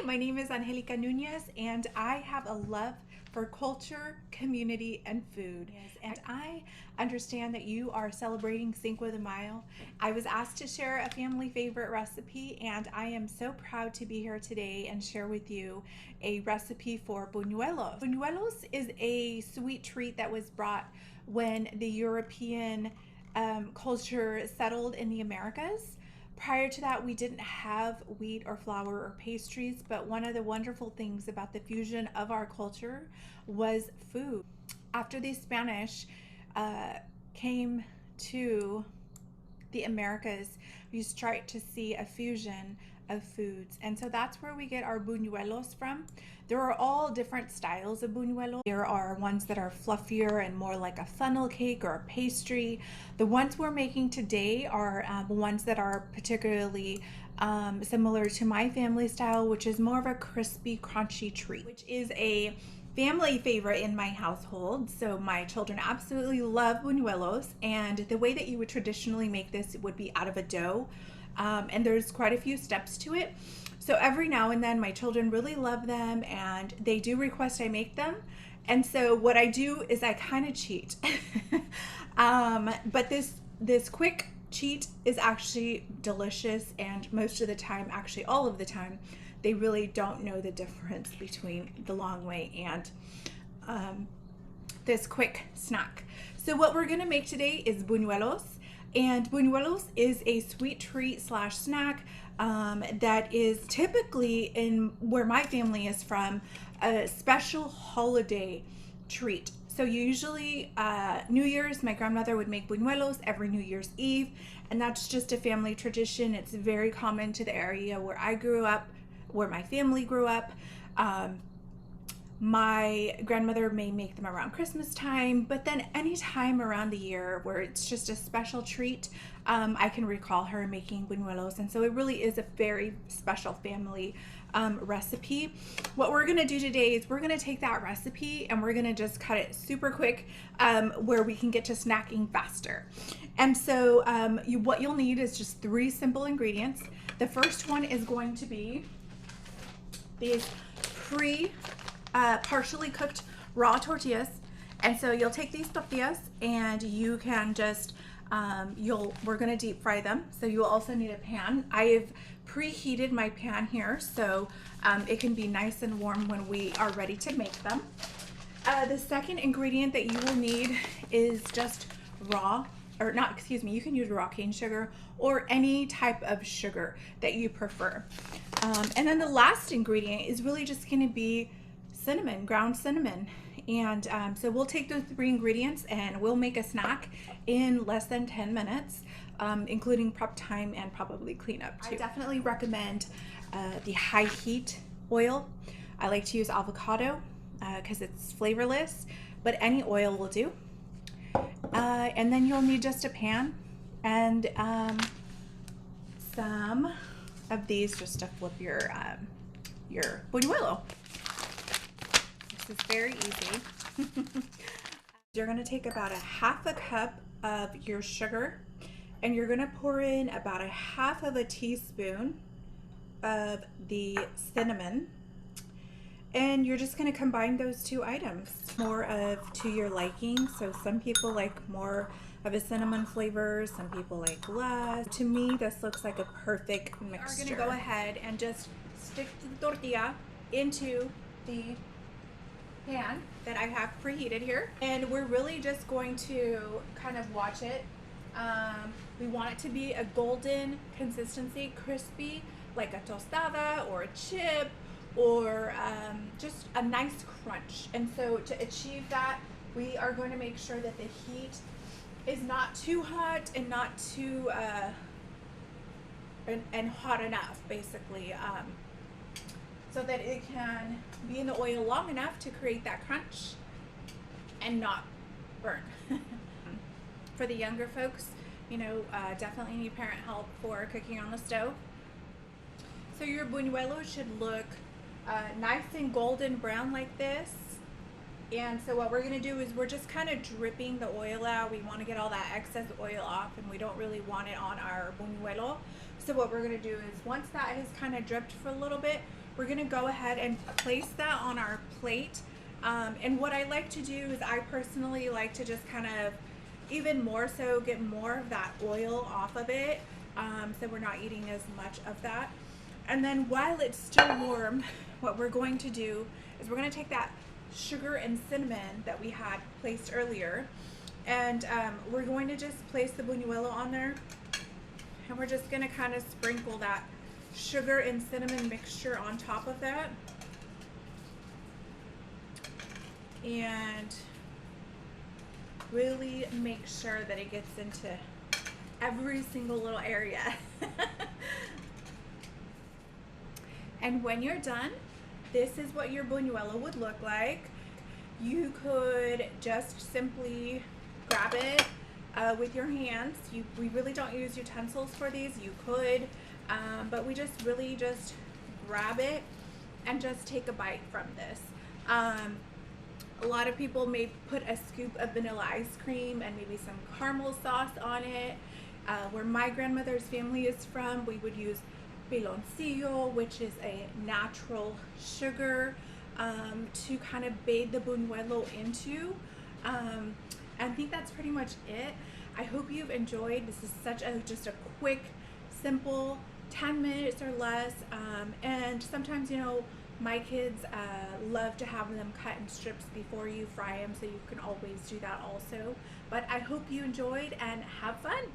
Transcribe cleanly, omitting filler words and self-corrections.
my name is Angelica Nunez, and I have a love for culture, community, and food. Yes, and I understand that you are celebrating Cinco de Mayo. I was asked to share a family favorite recipe, and I am so proud to be here today and share with you a recipe for buñuelos. Buñuelos is a sweet treat that was brought when the European culture settled in the Americas. Prior to that, we didn't have wheat or flour or pastries, but one of the wonderful things about the fusion of our culture was food. After the Spanish came to the Americas, you start to see a fusion of foods. And so that's where we get our buñuelos from. There are all different styles of buñuelos. There are ones that are fluffier and more like a funnel cake or a pastry. The ones we're making today are ones that are particularly similar to my family style, which is more of a crispy, crunchy treat, which is a family favorite in my household. So my children absolutely love buñuelos, and the way that you would traditionally make this would be out of a dough, and there's quite a few steps to it. So every now and then my children really love them, and they do request I make them. And so what I do is I kind of cheat. But this quick cheat is actually delicious, and most of the time, actually all of the time, they really don't know the difference between the long way and this quick snack. So what we're gonna make today is buñuelos, and buñuelos is a sweet treat slash snack that is typically, in where my family is from, a special holiday treat. So usually New Year's, my grandmother would make buñuelos every New Year's Eve, and that's just a family tradition. It's very common to the area where I grew up, where my family grew up. My grandmother may make them around Christmas time, but then any time around the year where it's just a special treat, I can recall her making buñuelos. And so it really is a very special family recipe. What we're gonna do today is we're gonna take that recipe and we're gonna just cut it super quick where we can get to snacking faster. And so what you'll need is just 3 simple ingredients. The first one is going to be these partially cooked raw tortillas. And so you'll take these tortillas and you can just we're gonna deep fry them. So you'll also need a pan. I've preheated my pan here so it can be nice and warm when we are ready to make them. The second ingredient that you will need is just you can use raw cane sugar or any type of sugar that you prefer. And then the last ingredient is really just going to be cinnamon, ground cinnamon. And so we'll take those 3 ingredients and we'll make a snack in less than 10 minutes, including prep time and probably cleanup too. I definitely recommend the high heat oil. I like to use avocado because it's flavorless, but any oil will do. And then you'll need just a pan and some of these just to flip your buñuelo. This is very easy. You're going to take about a half a cup of your sugar, and you're going to pour in about a half of a teaspoon of the cinnamon, and you're just going to combine those 2 items more of to your liking. So some people like more of a cinnamon flavor, some people like less. To me, this looks like a perfect mixture. We're going to go ahead and just stick the tortilla into the pan that I have preheated here, and we're really just going to kind of watch it. We want it to be a golden consistency, crispy, like a tostada or a chip, or just a nice crunch. And so to achieve that, we are going to make sure that the heat is not too hot and not too and hot enough, basically, so that it can be in the oil long enough to create that crunch and not burn. For the younger folks, definitely need parent help for cooking on the stove. So your buñuelo should look nice and golden brown like this. And so what we're going to do is we're just kind of dripping the oil out. We want to get all that excess oil off, and we don't really want it on our buñuelo. So what we're going to do is once that has kind of dripped for a little bit, we're gonna go ahead and place that on our plate. And what I like to do is I personally like to just kind of even more so get more of that oil off of it, so we're not eating as much of that. And then while it's still warm, what we're going to do is we're going to take that sugar and cinnamon that we had placed earlier, and we're going to just place the buñuelo on there, and we're just going to kind of sprinkle that sugar and cinnamon mixture on top of that. And really make sure that it gets into every single little area. And when you're done, this is what your buñuelo would look like. You could just simply grab it with your hands. We really don't use utensils for these. You could, but we just really just grab it and just take a bite from this. A lot of people may put a scoop of vanilla ice cream and maybe some caramel sauce on it. Where my grandmother's family is from, we would use piloncillo, which is a natural sugar to kind of bathe the buñuelo into. I think that's pretty much it. I hope you've enjoyed. This is such a just a quick, simple 10 minutes or less, and sometimes, you know, my kids love to have them cut in strips before you fry them, so you can always do that also. But I hope you enjoyed and have fun.